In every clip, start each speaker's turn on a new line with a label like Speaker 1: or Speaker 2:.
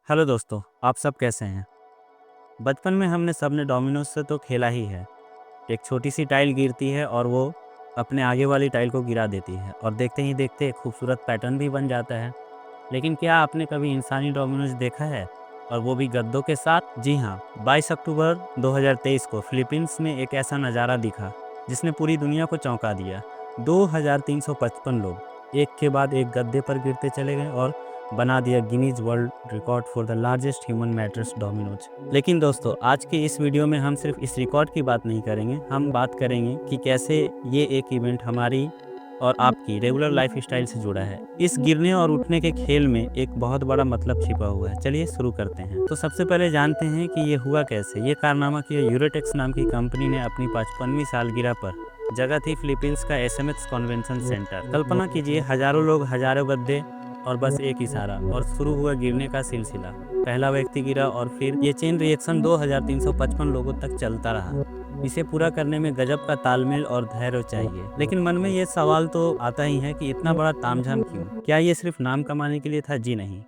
Speaker 1: Hello दोस्तों, आप सब कैसे हैं? बचपन में हमने सबने डोमिनोज से तो खेला ही है। एक छोटी सी टाइल गिरती है और वो अपने आगे वाली टाइल को गिरा देती है और देखते ही देखते एक खूबसूरत पैटर्न भी बन जाता है। लेकिन क्या आपने कभी इंसानी डोमिनोज देखा है? और वो भी गद्दों के साथ? जी हाँ, 22 अक्टूबर 2023 को फिलीपींस में एक ऐसा नज़ारा दिखा जिसने पूरी दुनिया को चौंका दिया। 2355 लोग एक के बाद एक गद्दे पर गिरते चले गए और बना दिया Guinness world record for the largest human matters Domino's. लेकिन दोस्तों, आज के इस वीडियो में हम सिर्फ इस रिकॉर्ड की बात नहीं करेंगे, हम बात करेंगे कि कैसे ये एक इवेंट हमारी और आपकी रेगुलर लाइफ स्टाइल से जुड़ा है। इस गिरने और उठने के खेल में एक बहुत बड़ा मतलब छिपा हुआ है। चलिए शुरू करते हैं। तो सबसे पहले जानते हैं कि ये हुआ कैसे। ये कारनामा किया यूरोटेक्स नाम की कंपनी ने अपनी 55वीं सालगिरह पर। जगह थी फिलीपींस का एसएमएस कन्वेंशन सेंटर। कल्पना कीजिए, हजारों लोग, हजारों गद्दे और बस एक इशारा और शुरू हुआ गिरने का सिलसिला। पहला व्यक्ति गिरा और फिर ये चेन रिएक्शन 2355 लोगों तक चलता रहा। इसे पूरा करने में गजब का तालमेल और धैर्य चाहिए। लेकिन मन में ये सवाल तो आता ही है कि इतना बड़ा तामझाम क्यों? क्या ये सिर्फ नाम कमाने के लिए था? जी नहीं।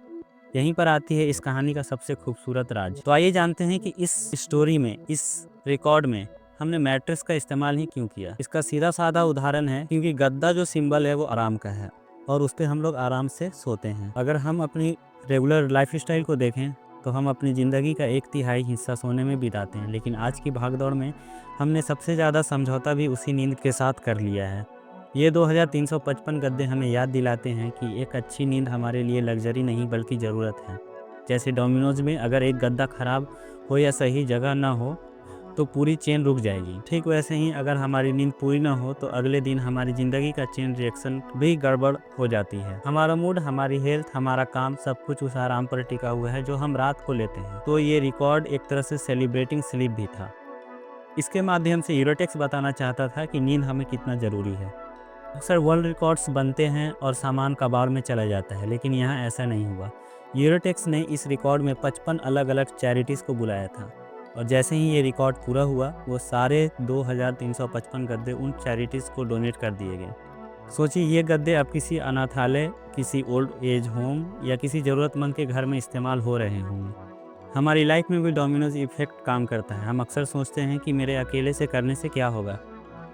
Speaker 1: यहीं पर आती है इस कहानी का सबसे खूबसूरत राज। तो आइए जानते हैं कि इस स्टोरी में, इस रिकॉर्ड में हमने मैट्रेस का इस्तेमाल ही क्यों किया। इसका सीधा साधा उदाहरण है क्योंकि गद्दा जो सिंबल है वो आराम का है और उस पर हम लोग आराम से सोते हैं। अगर हम अपनी रेगुलर लाइफ स्टाइल को देखें तो हम अपनी ज़िंदगी का 1/3 हिस्सा सोने में बिताते हैं, लेकिन आज की भागदौड़ में हमने सबसे ज़्यादा समझौता भी उसी नींद के साथ कर लिया है। ये 2355 गद्दे हमें याद दिलाते हैं कि एक अच्छी नींद हमारे लिए लग्जरी नहीं बल्कि ज़रूरत है। जैसे डोमिनोज में अगर एक गद्दा खराब हो या सही जगह ना हो तो पूरी चेन रुक जाएगी। ठीक वैसे ही अगर हमारी नींद पूरी ना हो तो अगले दिन हमारी ज़िंदगी का चेन रिएक्शन भी गड़बड़ हो जाती है। हमारा मूड, हमारी हेल्थ, हमारा काम, सब कुछ उस आराम पर टिका हुआ है जो हम रात को लेते हैं। तो ये रिकॉर्ड एक तरह से सेलिब्रेटिंग स्लीप भी था। इसके माध्यम से यूरोटेक्स बताना चाहता था कि नींद हमें कितना ज़रूरी है। अक्सर वर्ल्ड रिकॉर्ड्स बनते हैं और सामान कबाड़ में चला जाता है, लेकिन यहाँ ऐसा नहीं हुआ। यूरोटेक्स ने इस रिकॉर्ड में 55 अलग अलग चैरिटीज़ को बुलाया था और जैसे ही ये रिकॉर्ड पूरा हुआ वो सारे 2355 गद्दे उन चैरिटीज़ को डोनेट कर दिए गए। सोचिए, ये गद्दे अब किसी अनाथालय, किसी ओल्ड एज होम या किसी ज़रूरतमंद के घर में इस्तेमाल हो रहे होंगे। हमारी लाइफ में भी डोमिनोज इफेक्ट काम करता है। हम अक्सर सोचते हैं कि मेरे अकेले से करने से क्या होगा।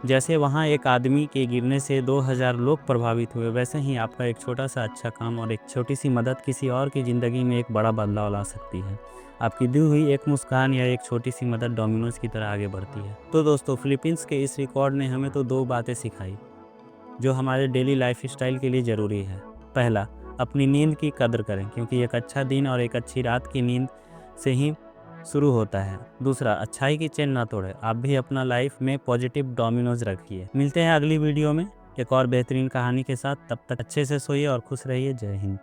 Speaker 1: जैसे वहाँ एक आदमी के गिरने से 2000 लोग प्रभावित हुए, वैसे ही आपका एक छोटा सा अच्छा काम और एक छोटी सी मदद किसी और की ज़िंदगी में एक बड़ा बदलाव ला सकती है। आपकी दी हुई एक मुस्कान या एक छोटी सी मदद डोमिनोज की तरह आगे बढ़ती है। तो दोस्तों, फिलीपींस के इस रिकॉर्ड ने हमें तो दो बातें सिखाई जो हमारे डेली लाइफ स्टाइल के लिए ज़रूरी है। पहला, अपनी नींद की कदर करें क्योंकि एक अच्छा दिन और एक अच्छी रात की नींद से ही शुरू होता है। दूसरा, अच्छाई की चेन ना तोड़े। आप भी अपना लाइफ में पॉजिटिव डोमिनोज रखिए। मिलते हैं अगली वीडियो में एक और बेहतरीन कहानी के साथ। तब तक अच्छे से सोइए और खुश रहिए। जय हिंद।